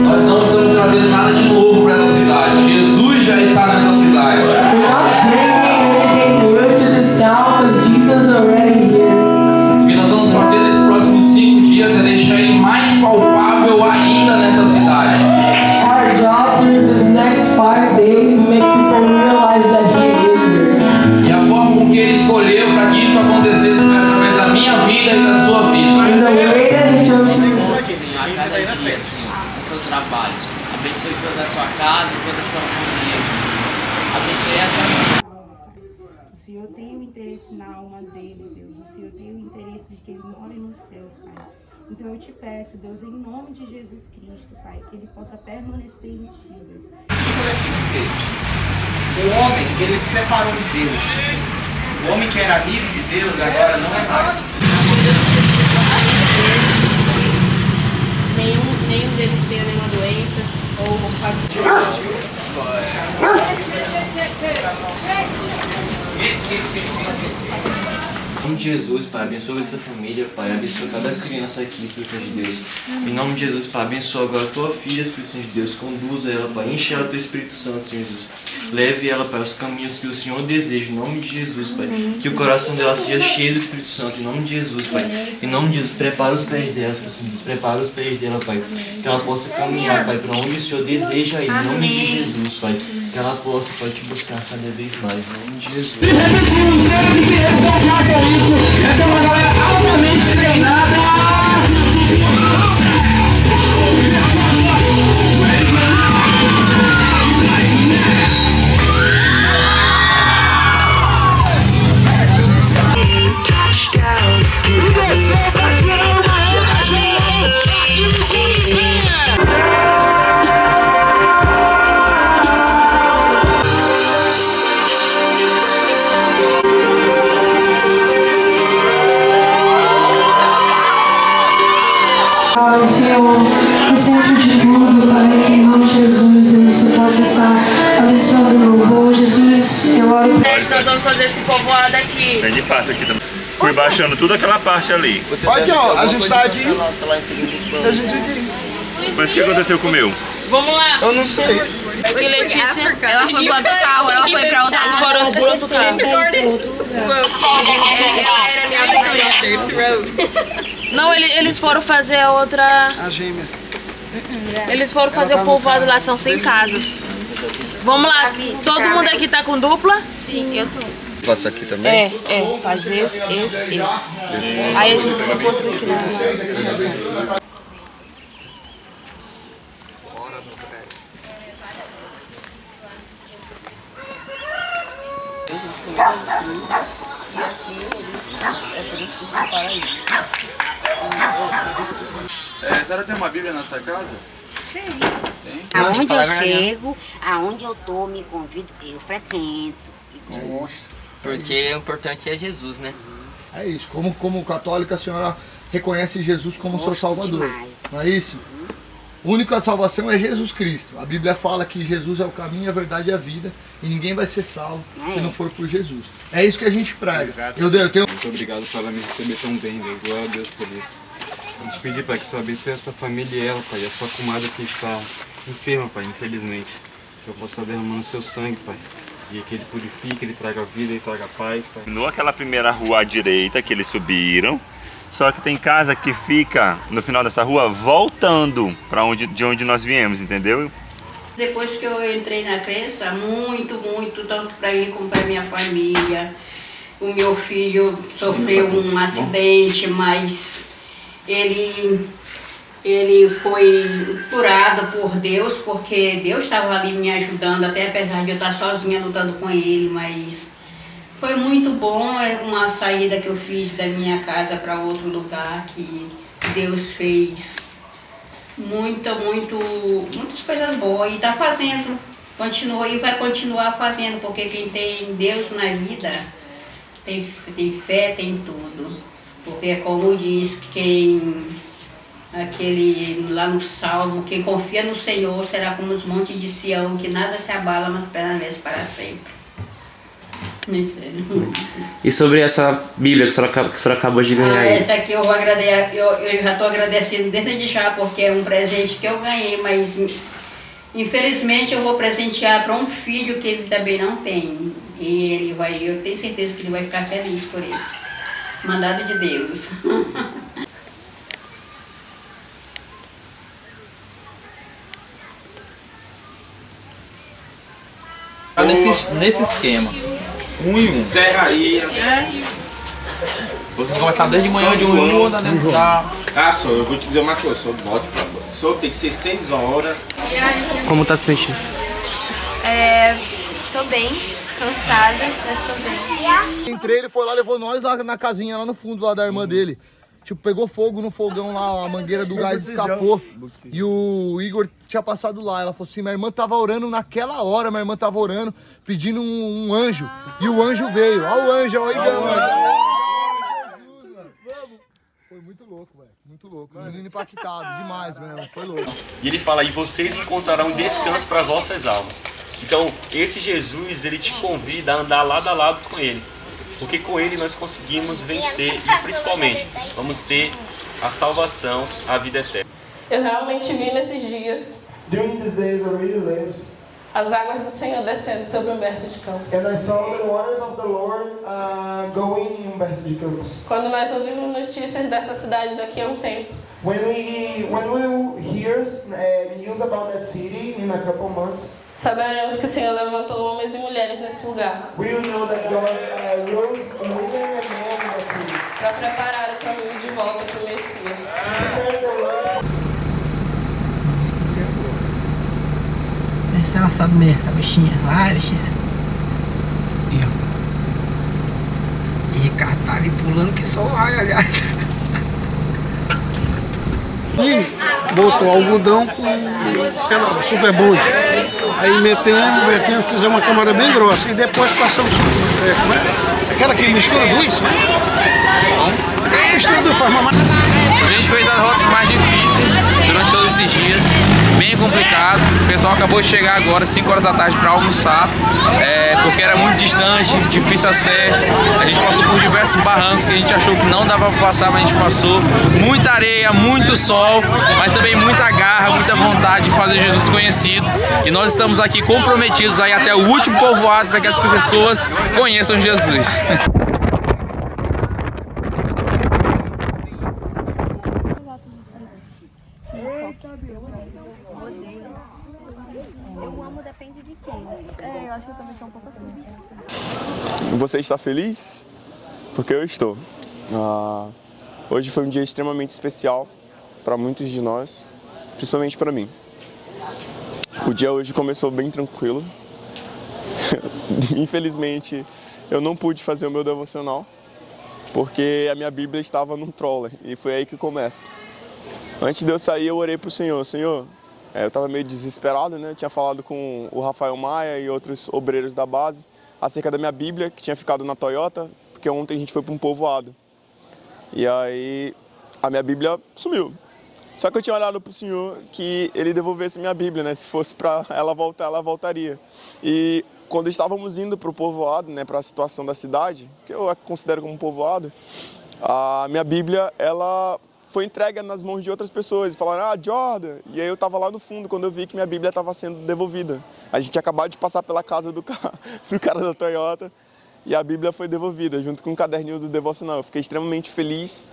Nós não estamos trazendo nada de novo para essa cidade. Jesus já está nessa cidade. O que nós vamos fazer nesses próximos 5 dias é deixar ele mais palpável ainda nessa cidade. Our job through this next 5 days make people realize that He is here. E a forma com que ele escolheu para que isso acontecesse foi através da minha vida e da sua vida. And the way that He chose to A cada dia, assim, no seu trabalho. Abençoe toda a sua casa, toda a sua família. Abençoe essa vida. O Senhor tem o interesse na alma dele, Deus. O Senhor tem o interesse de que ele more no céu, Pai. Então eu te peço, Deus, em nome de Jesus Cristo, Pai, que ele possa permanecer em ti, Deus. O homem, ele se separou de Deus. O homem que era amigo de Deus, agora não é mais. Nenhum deles tenha nenhuma doença ou faz Em nome de Jesus, Pai, abençoa essa família, Pai, abençoa cada criança aqui, Espírito Santo de Deus. Em nome de Jesus, Pai, abençoa agora a tua filha, Espírito Santo de Deus, conduza ela, Pai, enche ela do teu Espírito Santo, Senhor Jesus. Leve ela para os caminhos que o Senhor deseja, em nome de Jesus, Pai. Que o coração dela seja cheio do Espírito Santo, em nome de Jesus, Pai. Em nome de Jesus, prepara os pés dela, Espírito Santo de Deus, prepara os pés dela, Pai. Que ela possa caminhar, Pai, para onde o Senhor deseja ir, em nome de Jesus, Pai. Que ela possa, Pai, te buscar cada vez mais, em nome de Jesus. Essa é uma galera altamente treinada. Pai, Senhor, no centro de tudo, Pai, que em nome de Jesus, Deus, você possa estar abençoando o louvor, Jesus, eu oro. Nós vamos fazer esse povoado aqui. Bem de fácil aqui também. Fui baixando tudo aquela parte ali. Olha aqui, ó, a gente tá aqui. A gente aqui. Mas o que aconteceu com o meu? Vamos lá. Eu não sei. Aqui, Letícia. Ela foi pro outro carro, ela foi pra outra carro. Foram as por outro carro. Ela era minha amiga. Não, eles foram fazer a outra... A gêmea. Eles foram fazer o povoado lá, são 100 casas. Vamos lá, todo mundo aqui tá com dupla? Sim, eu tô. Faço aqui também? Faz esse. Aí a gente se encontra aqui lá. A senhora tem uma Bíblia na sua casa? Tem. Aonde eu chego, aonde eu tô, me convido, eu frequento e gosto. Porque o importante é Jesus, né? É isso. Como católica, a senhora reconhece Jesus como seu Salvador. Demais. Não é isso? A única salvação é Jesus Cristo. A Bíblia fala que Jesus é o caminho, a verdade e a vida. E ninguém vai ser salvo se não for por Jesus. É isso que a gente prega. Eu tenho... Muito obrigado por ela me receber tão bem, Deus. Glória a Deus por isso. A gente pedir, Pai, que o Senhor abençoe a sua família e ela, Pai. A sua comadre que está enferma, Pai, infelizmente. Que o Senhor possa estar derramando o seu sangue, Pai. E que Ele purifique, Ele traga vida, Ele traga paz, Pai. No aquela primeira rua à direita que eles subiram. Só que tem casa que fica no final dessa rua voltando para de onde nós viemos, entendeu? Depois que eu entrei na crença, muito, tanto para mim como para minha família. O meu filho sofreu um acidente, mas ele foi curado por Deus, porque Deus estava ali me ajudando, até apesar de eu estar sozinha lutando com ele, mas foi muito bom, é uma saída que eu fiz da minha casa para outro lugar, que Deus fez muitas coisas boas e está fazendo, continua e vai continuar fazendo, porque quem tem Deus na vida tem fé, tem tudo. Porque como diz aquele lá no Salmo, quem confia no Senhor será como os montes de Sião, que nada se abala, mas permanece para sempre. Sério. E sobre essa Bíblia que a senhora acabou de ganhar aí? Essa aqui eu vou agradecer, eu já estou agradecendo desde já, porque é um presente que eu ganhei, mas infelizmente eu vou presentear para um filho que ele também não tem. E ele vai, eu tenho certeza que ele vai ficar feliz por isso. Mandado de Deus. Nesse esquema. Serraria. Vocês começaram desde manhã de um e andando dentro da... Ah, só, eu vou te dizer uma coisa, só bote pra bote. Só tem que ser 6 horas. Como tá se sentindo? Tô bem, cansada, mas tô bem. Entrei, ele foi lá, levou nós lá na casinha, lá no fundo lá da irmã dele. Tipo, pegou fogo no fogão lá, a mangueira do gás escapou. E o Igor tinha passado lá. Ela falou assim, minha irmã tava orando naquela hora, minha irmã tava orando, pedindo um anjo. E o anjo veio. Olha o anjo, olha o anjo. Foi muito louco, velho. Muito louco. O menino impactado, demais mesmo. Foi louco. E ele fala, e vocês encontrarão descanso para vossas almas. Então, esse Jesus, ele te convida a andar lado a lado com ele. Porque com ele nós conseguimos vencer e principalmente vamos ter a salvação, a vida eterna. Eu realmente vi nesses dias During these days, I really lived, as águas do Senhor descendo sobre Humberto de Campos. and I saw the waters of the Lord going in Humberto de Campos. Quando nós ouvimos notícias dessa cidade daqui a um tempo, When we hear news about that city in a couple months, saberemos que o Senhor levantou homens e mulheres nesse lugar we will know that God rose women and men in that city. para preparar o caminho de volta para o Messias. Se ela sabe mesmo, essa bichinha. Vai, bichinha. E Ricardo tá ali pulando que só o raio, aliás. E botou algodão com aquela super boi. Aí metemos, fizemos uma camada bem grossa. E depois passamos aquela que mistura duas. Mistura duas, faz uma... A gente fez as rotas mais difíceis durante todos esses dias, bem complicado. O pessoal acabou de chegar agora, 5 horas da tarde, para almoçar, porque era muito distante, difícil acesso. A gente passou por diversos barrancos que a gente achou que não dava para passar, mas a gente passou. Muita areia, muito sol, mas também muita garra, muita vontade de fazer Jesus conhecido. E nós estamos aqui comprometidos aí até o último povoado para que as pessoas conheçam Jesus. Eu amo depende de quem. Eu acho que eu também sou um pouco assim. Você está feliz? Porque eu estou. Hoje foi um dia extremamente especial para muitos de nós, principalmente para mim. O dia hoje começou bem tranquilo. Infelizmente, eu não pude fazer o meu devocional, porque a minha Bíblia estava num troller, e foi aí que começa. Antes de eu sair, eu orei para o Senhor. Senhor, eu estava meio desesperado, né? Eu tinha falado com o Rafael Maia e outros obreiros da base acerca da minha Bíblia, que tinha ficado na Toyota, porque ontem a gente foi para um povoado. E aí, a minha Bíblia sumiu. Só que eu tinha olhado para o Senhor que Ele devolvesse minha Bíblia, né? Se fosse para ela voltar, ela voltaria. E quando estávamos indo para o povoado, né? Para a situação da cidade, que eu considero como um povoado, a minha Bíblia, ela foi entregue nas mãos de outras pessoas. E falaram, Jordan. E aí eu estava lá no fundo quando eu vi que minha Bíblia estava sendo devolvida. A gente tinha acabado de passar pela casa do cara da Toyota e a Bíblia foi devolvida, junto com o caderninho do devocional. Eu fiquei extremamente feliz.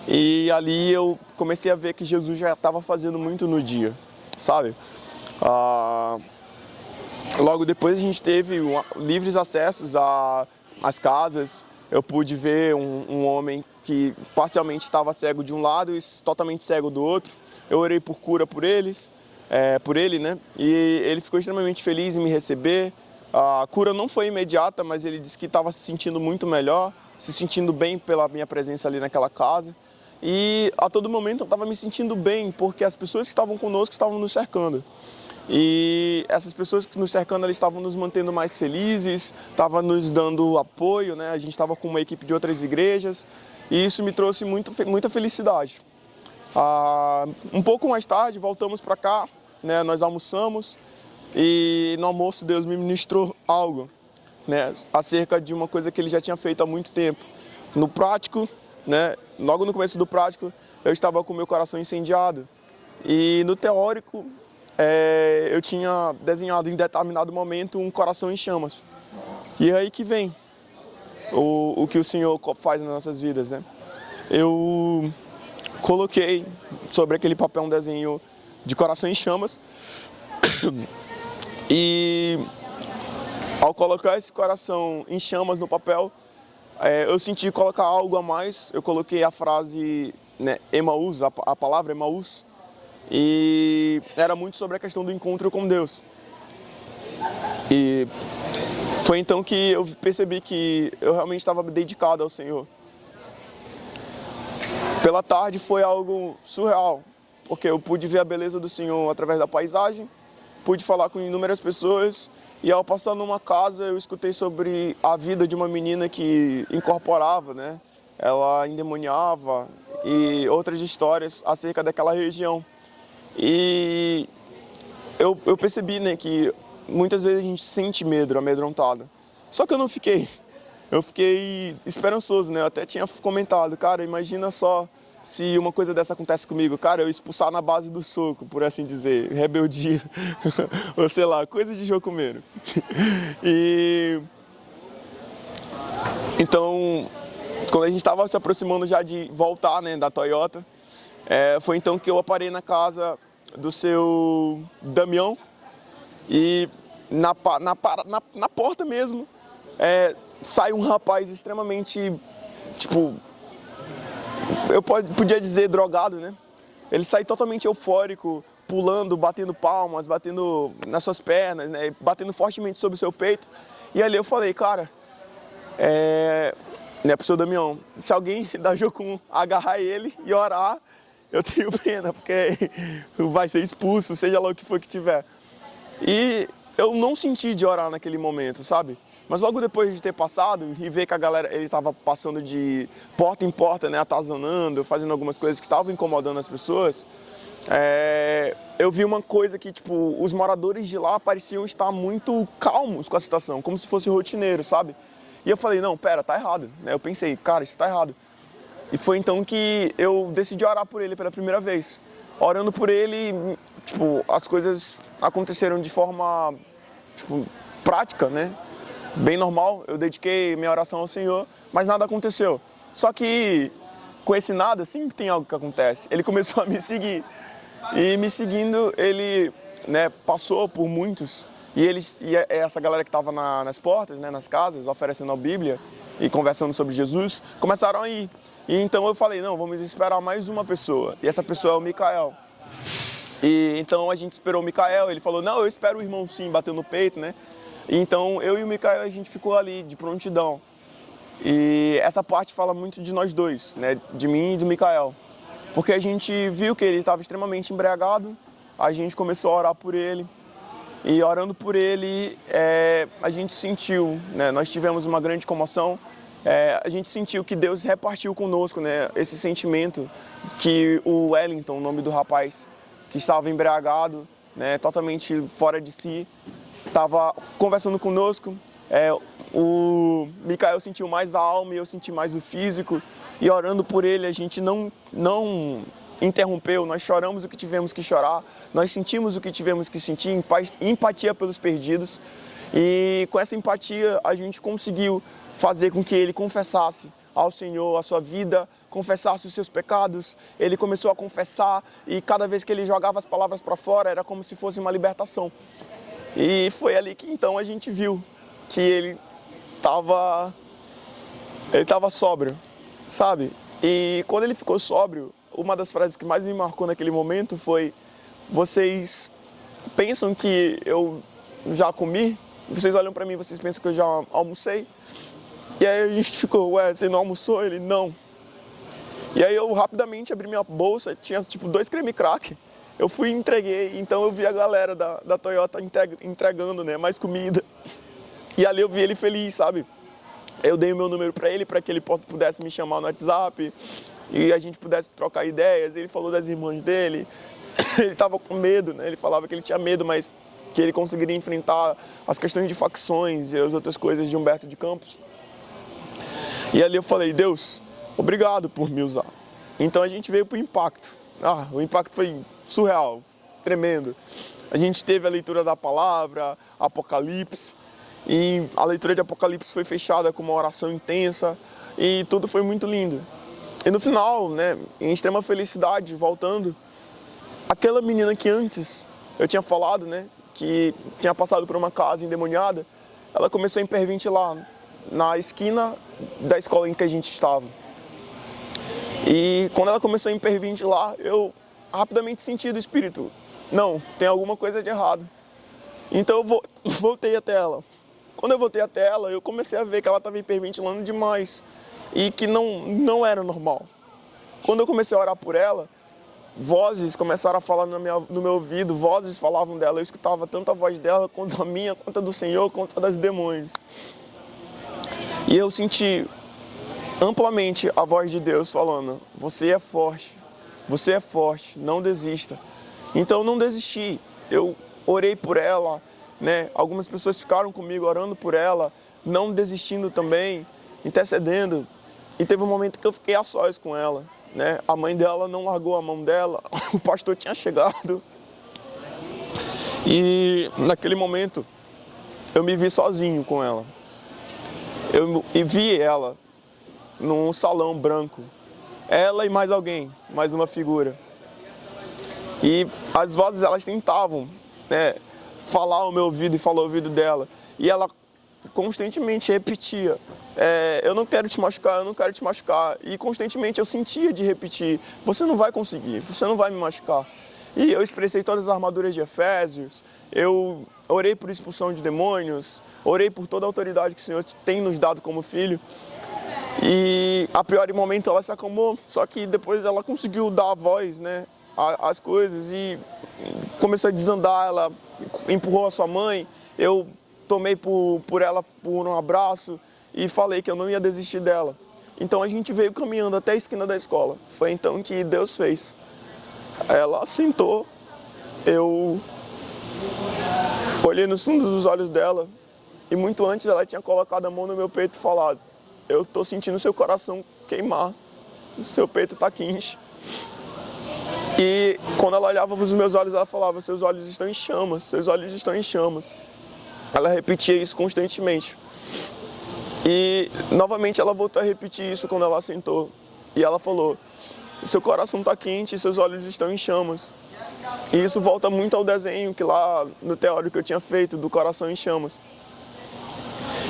E ali eu comecei a ver que Jesus já estava fazendo muito no dia, sabe? Logo depois a gente teve livres acessos às casas. Eu pude ver um homem que parcialmente estava cego de um lado e totalmente cego do outro. Eu orei por cura por ele, né? E ele ficou extremamente feliz em me receber. A cura não foi imediata, mas ele disse que estava se sentindo muito melhor, se sentindo bem pela minha presença ali naquela casa. E a todo momento eu estava me sentindo bem, porque as pessoas que estavam conosco estavam nos cercando. E essas pessoas que nos cercando, elas estavam nos mantendo mais felizes, estavam nos dando apoio, né? A gente estava com uma equipe de outras igrejas e isso me trouxe muita felicidade. Um pouco mais tarde, voltamos para cá, né? Nós almoçamos e no almoço Deus me ministrou algo. né, acerca de uma coisa que ele já tinha feito há muito tempo. No prático, né, logo no começo do prático, eu estava com meu coração incendiado. E no teórico, eu tinha desenhado em determinado momento um coração em chamas. E é aí que vem o que o Senhor faz nas nossas vidas, né? Eu coloquei sobre aquele papel um desenho de coração em chamas. E ao colocar esse coração em chamas no papel, eu senti colocar algo a mais. Eu coloquei a frase, né, Emaús, a palavra Emaús, e era muito sobre a questão do encontro com Deus. E foi então que eu percebi que eu realmente estava dedicado ao Senhor. Pela tarde foi algo surreal, porque eu pude ver a beleza do Senhor através da paisagem, pude falar com inúmeras pessoas, e ao passar numa casa eu escutei sobre a vida de uma menina que incorporava, né? Ela endemoniava e outras histórias acerca daquela região. E eu percebi, né, que muitas vezes a gente sente medo, amedrontado. Só que eu não fiquei. Eu fiquei esperançoso, né? Eu até tinha comentado, cara, imagina só se uma coisa dessa acontece comigo, cara, eu expulsar na base do soco, por assim dizer, rebeldia, ou sei lá, coisa de jocumeiro. E então, quando a gente estava se aproximando já de voltar, né, da Toyota, foi então que eu parei na casa do seu Damião e na porta mesmo sai um rapaz extremamente, tipo, eu podia dizer drogado, né? Ele sai totalmente eufórico, pulando, batendo palmas, batendo nas suas pernas, né? Batendo fortemente sobre o seu peito. E ali eu falei, cara, né, pro seu Damião, se alguém da Jocum agarrar ele e orar, eu tenho pena, porque vai ser expulso, seja lá o que for que tiver. E eu não senti de orar naquele momento, sabe? Mas logo depois de ter passado e ver que a galera, ele estava passando de porta em porta, né, atazanando, fazendo algumas coisas que estavam incomodando as pessoas, eu vi uma coisa que, tipo, os moradores de lá pareciam estar muito calmos com a situação, como se fosse rotineiro, sabe? E eu falei, não, pera, tá errado. Eu pensei, cara, isso tá errado. E foi então que eu decidi orar por ele pela primeira vez. Orando por ele, tipo, as coisas aconteceram de forma, tipo, prática, né? Bem normal, eu dediquei minha oração ao Senhor, mas nada aconteceu. Só que com esse nada, sempre tem algo que acontece. Ele começou a me seguir. E me seguindo, ele, né, passou por muitos. E essa galera que estava nas portas, né, nas casas, oferecendo a Bíblia e conversando sobre Jesus, começaram a ir. E então eu falei, não, vamos esperar mais uma pessoa. E essa pessoa é o Micael. E então a gente esperou o Micael, ele falou, não, eu espero o irmão sim, bateu no peito, né? E então eu e o Micael, a gente ficou ali de prontidão. E essa parte fala muito de nós dois, né? De mim e do Micael. Porque a gente viu que ele estava extremamente embriagado, a gente começou a orar por ele. E orando por ele, a gente sentiu, né? Nós tivemos uma grande comoção. A gente sentiu que Deus repartiu conosco, né? Esse sentimento que o Wellington, o nome do rapaz, que estava embriagado, né? Totalmente fora de si, estava conversando conosco. O Micael sentiu mais a alma e eu senti mais o físico. E orando por ele, a gente não interrompeu, nós choramos o que tivemos que chorar, nós sentimos o que tivemos que sentir, empatia pelos perdidos. E com essa empatia, a gente conseguiu fazer com que ele confessasse ao Senhor a sua vida, confessasse os seus pecados. Ele começou a confessar e cada vez que ele jogava as palavras para fora, era como se fosse uma libertação. E foi ali que então a gente viu que ele estava sóbrio, sabe? E quando ele ficou sóbrio, uma das frases que mais me marcou naquele momento foi: vocês pensam que eu já comi? Vocês olham pra mim, vocês pensam que eu já almocei? E aí a gente ficou, ué, você não almoçou? Ele, não. E aí eu rapidamente abri minha bolsa, tinha tipo 2 creme crack. Eu fui e entreguei, então eu vi a galera da Toyota entregando, né, mais comida. E ali eu vi ele feliz, sabe? Eu dei o meu número pra ele, para que ele pudesse me chamar no WhatsApp e a gente pudesse trocar ideias. Ele falou das irmãs dele, ele tava com medo, né? Ele falava que ele tinha medo, mas que ele conseguiria enfrentar as questões de facções e as outras coisas de Humberto de Campos. E ali eu falei, Deus, obrigado por me usar. Então a gente veio para o impacto. O impacto foi surreal, tremendo. A gente teve a leitura da palavra, Apocalipse, e a leitura de Apocalipse foi fechada com uma oração intensa e tudo foi muito lindo. E no final, né, em extrema felicidade, voltando, aquela menina que antes eu tinha falado, né, que tinha passado por uma casa endemoniada, ela começou a hiperventilar na esquina da escola em que a gente estava. E quando ela começou a hiperventilar, eu rapidamente senti do espírito, não, tem alguma coisa de errado. Então eu voltei até ela. Quando eu voltei até ela, eu comecei a ver que ela estava hiperventilando demais e que não era normal. Quando eu comecei a orar por ela, vozes começaram a falar no meu ouvido, vozes falavam dela, eu escutava tanto a voz dela, quanto a minha, quanto a do Senhor, quanto a dos demônios. E eu senti amplamente a voz de Deus falando, você é forte, não desista. Então eu não desisti, eu orei por ela, né? Algumas pessoas ficaram comigo orando por ela, não desistindo também, intercedendo. E teve um momento que eu fiquei a sós com ela, né? A mãe dela não largou a mão dela, o pastor tinha chegado. E naquele momento eu me vi sozinho com ela. Eu vi ela num salão branco, ela e mais alguém, mais uma figura. E as vozes, elas tentavam, né, falar ao meu ouvido e falar ao ouvido dela. E ela constantemente repetia, eu não quero te machucar, eu não quero te machucar. E constantemente eu sentia de repetir, você não vai conseguir, você não vai me machucar. E eu expressei todas as armaduras de Efésios, eu orei por expulsão de demônios, orei por toda a autoridade que o Senhor tem nos dado como filho. E a priori momento ela se acalmou, só que depois ela conseguiu dar a voz, né, às coisas e começou a desandar, ela empurrou a sua mãe, eu tomei por ela por um abraço e falei que eu não ia desistir dela. Então a gente veio caminhando até a esquina da escola, foi então que Deus fez. Ela sentou, eu olhei nos fundos dos olhos dela e muito antes ela tinha colocado a mão no meu peito e falado, eu tô sentindo seu coração queimar, seu peito tá quente. E quando ela olhava para os meus olhos, ela falava, seus olhos estão em chamas, seus olhos estão em chamas. Ela repetia isso constantemente. E novamente ela voltou a repetir isso quando ela sentou. E ela falou, seu coração está quente, seus olhos estão em chamas. E isso volta muito ao desenho que lá no teórico que eu tinha feito, do coração em chamas.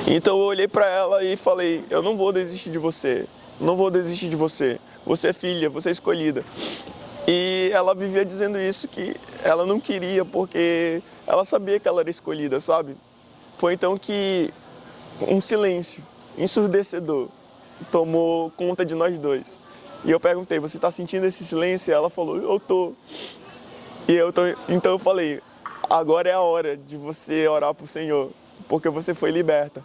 Então eu olhei para ela e falei, eu não vou desistir de você, não vou desistir de você. Você é filha, você é escolhida. E ela vivia dizendo isso, que ela não queria, porque ela sabia que ela era escolhida, sabe? Foi então que um silêncio ensurdecedor tomou conta de nós dois. E eu perguntei, você está sentindo esse silêncio? E ela falou, eu tô. Então eu falei, agora é a hora de você orar para o Senhor, porque você foi liberta.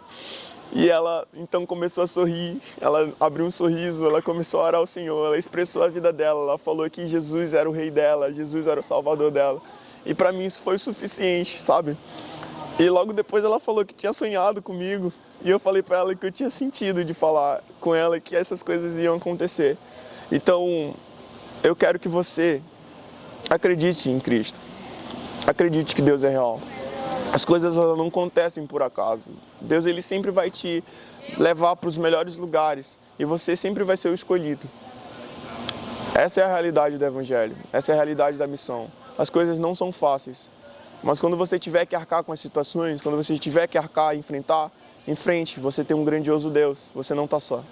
E ela então começou a sorrir, ela abriu um sorriso, ela começou a orar ao Senhor, ela expressou a vida dela, ela falou que Jesus era o rei dela, Jesus era o salvador dela. E para mim isso foi o suficiente, sabe? E logo depois ela falou que tinha sonhado comigo, e eu falei para ela que eu tinha sentido de falar com ela que essas coisas iam acontecer. Então, eu quero que você acredite em Cristo, acredite que Deus é real. As coisas não acontecem por acaso. Deus ele sempre vai te levar para os melhores lugares e você sempre vai ser o escolhido. Essa é a realidade do Evangelho, essa é a realidade da missão. As coisas não são fáceis, mas quando você tiver que arcar com as situações, quando você tiver que arcar e enfrentar, enfrente, você tem um grandioso Deus, você não está só.